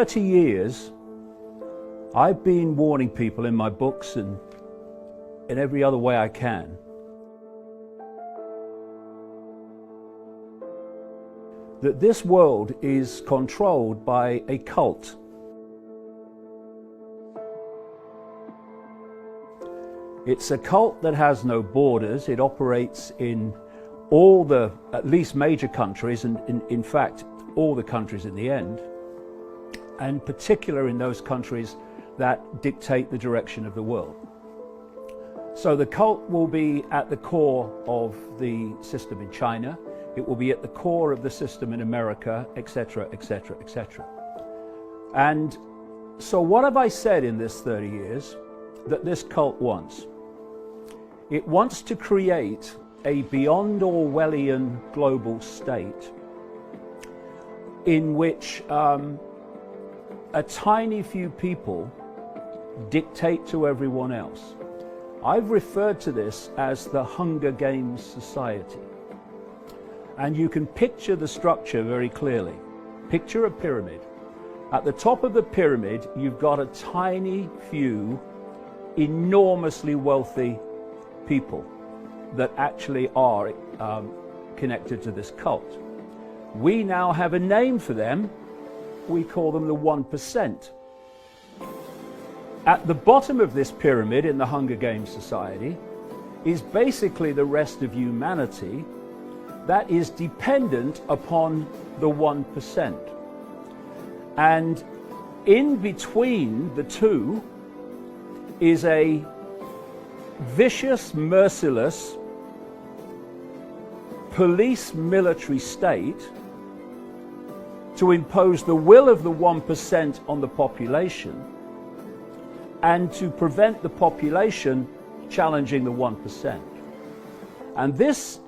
30 years, I've been warning people in my books and in every other way I can that this world is controlled by a cult. It's a cult that has no borders. It operates in all the, at least major countries, and in fact, all the countries in the end, and particular in those countries that dictate the direction of the world. So the cult will be at the core of the system in China. It will be at the core of the system in America, etc., etc., etc. And so what have I said in this 30 years that this cult wants? It wants to create a beyond Orwellian global state in which a tiny few people dictate to everyone else. I've referred to this as the Hunger Games society. And you can picture the structure very clearly. Picture a pyramid. At the top of the pyramid, you've got a tiny few enormously wealthy people that actually are connected to this cult. We now have a name for them. We call them the 1%. At the bottom of this pyramid in the Hunger Games society is basically the rest of humanity that is dependent upon the 1%. And in between the two is a vicious, merciless police military state to impose the will of the 1% on the population and to prevent the population challenging the 1%. And this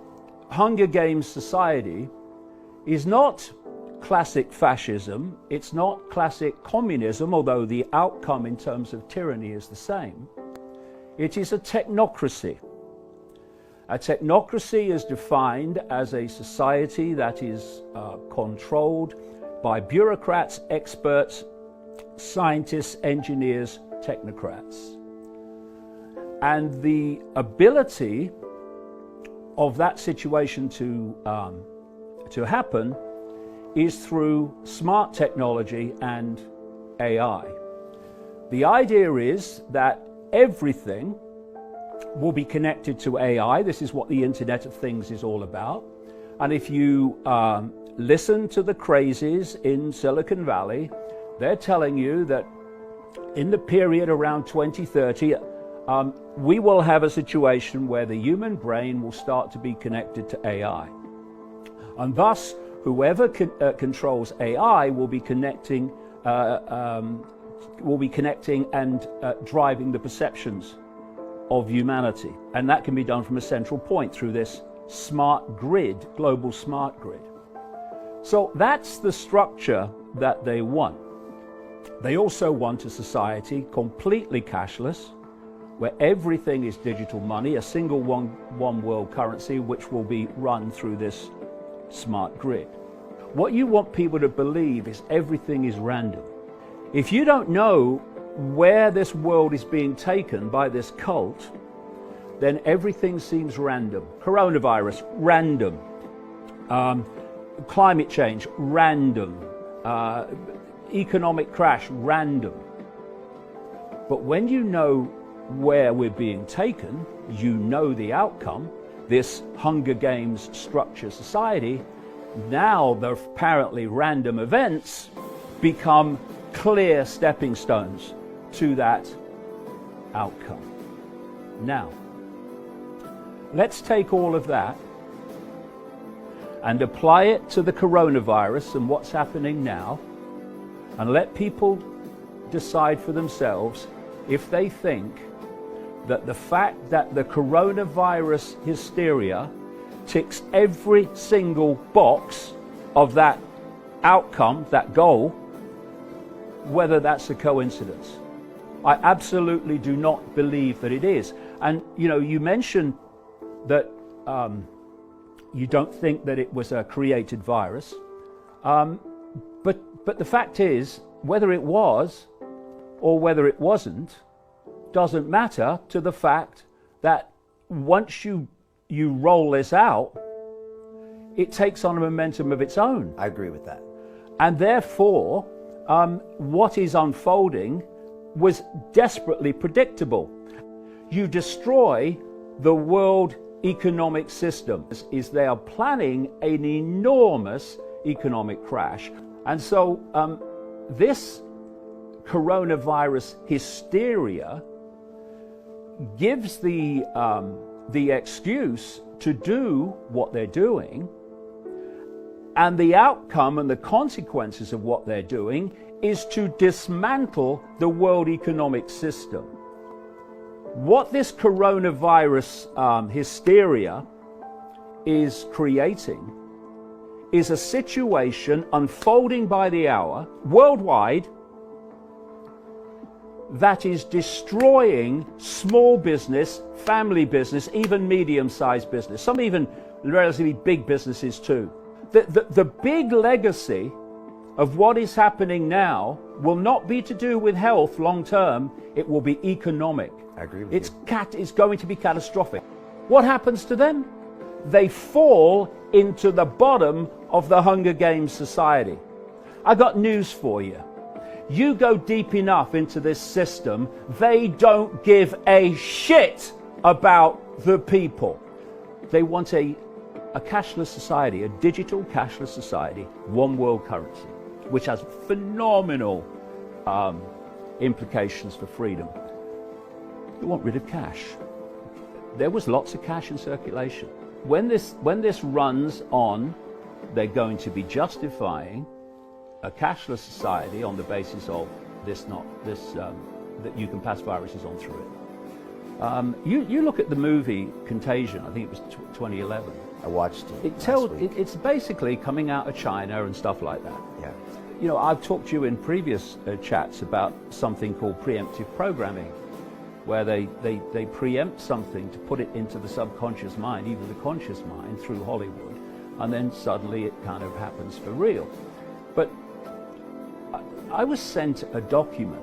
Hunger Games society is not classic fascism, it's not classic communism, although the outcome in terms of tyranny is the same. It is a technocracy. A technocracy is defined as a society that is controlled by bureaucrats, experts, scientists, engineers, technocrats. And the ability of that situation to happen is through smart technology and AI. The idea is that everything will be connected to AI. This is what the Internet of Things is all about. And if you listen to the crazies in Silicon Valley, they're telling you that in the period around 2030, we will have a situation where the human brain will start to be connected to AI. And thus, whoever controls AI will be connecting and driving the perceptions of humanity. And that can be done from a central point through this smart grid, global smart grid. So that's the structure that they want. They also want a society completely cashless, where everything is digital money, a single one world currency, which will be run through this smart grid. What you want people to believe is everything is random. If you don't know where this world is being taken by this cult, then everything seems random. Coronavirus, random. Climate change, random. Economic crash, random. But when you know where we're being taken, you know the outcome, this Hunger Games structure society, now the apparently random events become clear stepping stones to that outcome. Now, let's take all of that and apply it to the coronavirus and what's happening now, and let people decide for themselves if they think that the fact that the coronavirus hysteria ticks every single box of that outcome, that goal, whether that's a coincidence. I absolutely do not believe that it is. And you know, you mentioned that you don't think that it was a created virus, but the fact is whether it was or whether it wasn't doesn't matter to the fact that once you roll this out, it takes on a momentum of its own. I agree with that. And therefore, what is unfolding was desperately predictable. You destroy the world economic system. They are planning an enormous economic crash. And so this coronavirus hysteria gives the excuse to do what they're doing, and the outcome and the consequences of what they're doing is to dismantle the world economic system. What this coronavirus hysteria is creating is a situation unfolding by the hour worldwide that is destroying small business, family business, even medium-sized business, some even relatively big businesses too. The big legacy of what is happening now will not be to do with health long term, it will be economic. I agree with you. It's going to be catastrophic. What happens to them? They fall into the bottom of the Hunger Games society. I got news for you. You go deep enough into this system, they don't give a shit about the people. They want a cashless society, a digital cashless society, one world currency, which has phenomenal implications for freedom. They want rid of cash. There was lots of cash in circulation. When this runs on, they're going to be justifying a cashless society on the basis of that you can pass viruses on through it. You look at the movie Contagion. I think it was 2011. I watched it. It's basically coming out of China and stuff like that. Yeah. You know, I've talked to you in previous chats about something called preemptive programming, where they preempt something to put it into the subconscious mind, even the conscious mind, through Hollywood, and then suddenly it kind of happens for real. But I was sent a document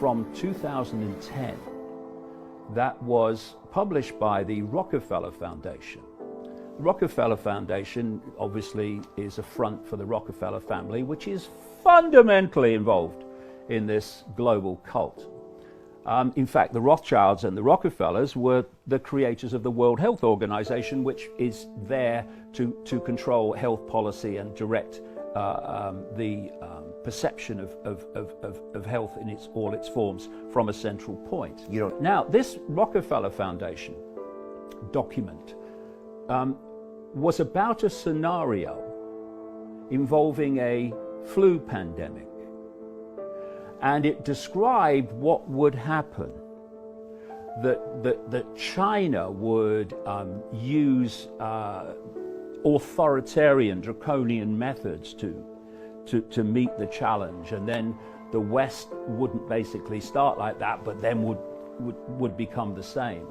from 2010 that was published by the Rockefeller Foundation. The Rockefeller Foundation obviously is a front for the Rockefeller family, which is fundamentally involved in this global cult. In fact, the Rothschilds and the Rockefellers were the creators of the World Health Organization, which is there to control health policy and direct the perception of health in all its forms from a central point. Now, this Rockefeller Foundation document was about a scenario involving a flu pandemic. And it described what would happen, that China would use authoritarian, draconian methods to meet the challenge, and then the West wouldn't basically start like that, but then would become the same.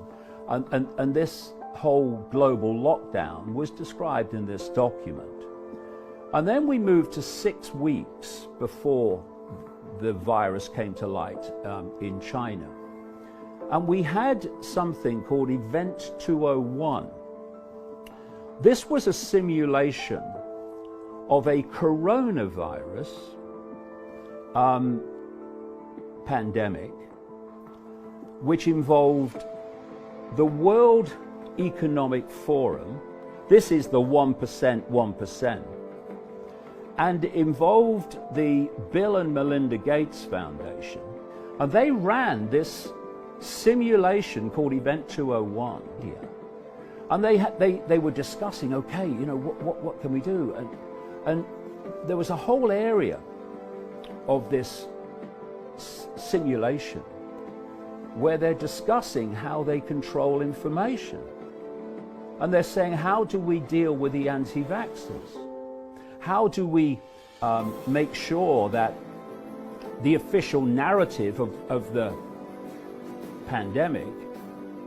And this whole global lockdown was described in this document. And then we moved to 6 weeks before the virus came to light in China. And we had something called Event 201. This was a simulation of a coronavirus pandemic, which involved the World Economic Forum. This is the 1%, and involved the Bill and Melinda Gates Foundation. And they ran this simulation called Event 201 here. And they were discussing, okay, you know, what can we do? And there was a whole area of this simulation where they're discussing how they control information. And they're saying, how do we deal with the anti-vaxxers? How do we make sure that the official narrative of the pandemic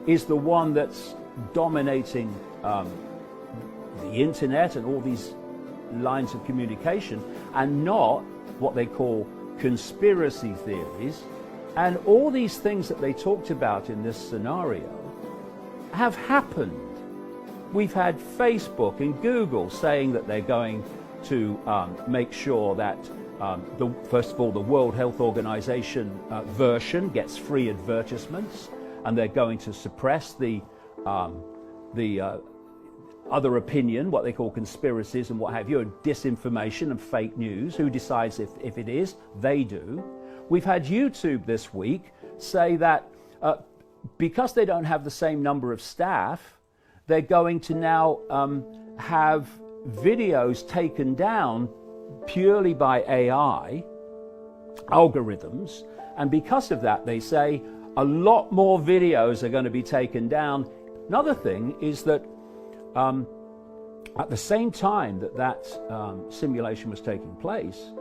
is the one that's dominating the internet and all these lines of communication and not what they call conspiracy theories. And all these things that they talked about in this scenario have happened. We've had Facebook and Google saying that they're going to make sure that, first of all, the World Health Organization version gets free advertisements, and they're going to suppress the other opinion, what they call conspiracies and what have you, and disinformation and fake news. Who decides if it is? They do. We've had YouTube this week say that because they don't have the same number of staff, they're going to now have videos taken down purely by AI algorithms, and because of that, they say a lot more videos are going to be taken down. Another thing is that at the same time that simulation was taking place,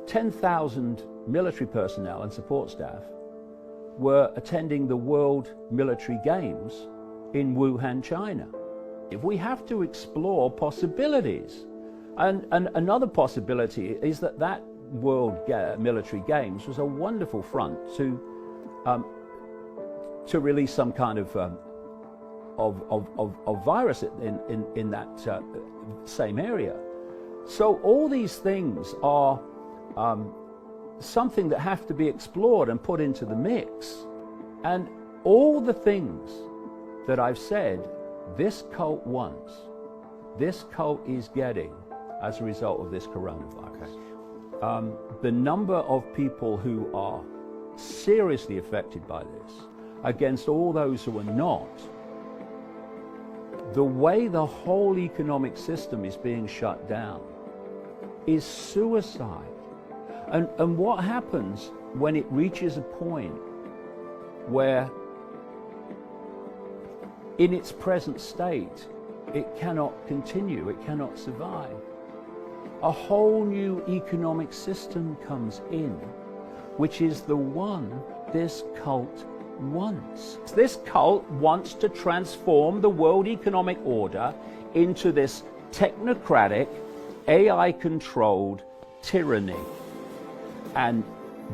10,000 military personnel and support staff were attending the World Military Games in Wuhan, China. If we have to explore possibilities, and another possibility is that World Military Games was a wonderful front to release some kind of virus in that same area. So all these things are something that have to be explored and put into the mix. And all the things that I've said, this cult wants, this cult is getting as a result of this coronavirus. Okay. The number of people who are seriously affected by this against all those who are not, the way the whole economic system is being shut down is suicide. And what happens when it reaches a point where in its present state it cannot continue, it cannot survive? A whole new economic system comes in, which is the one this cult wants. This cult wants to transform the world economic order into this technocratic, AI-controlled tyranny. And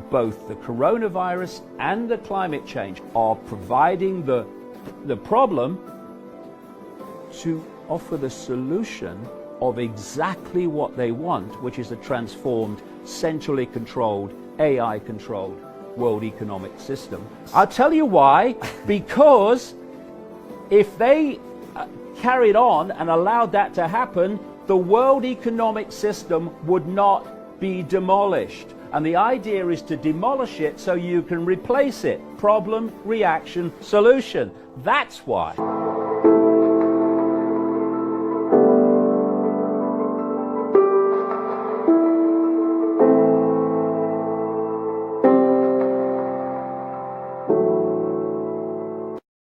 both the coronavirus and the climate change are providing the problem to offer the solution of exactly what they want, which is a transformed, centrally controlled, AI-controlled world economic system. I'll tell you why. Because if they carried on and allowed that to happen, the world economic system would not be demolished. And the idea is to demolish it so you can replace it. Problem, reaction, solution. That's why.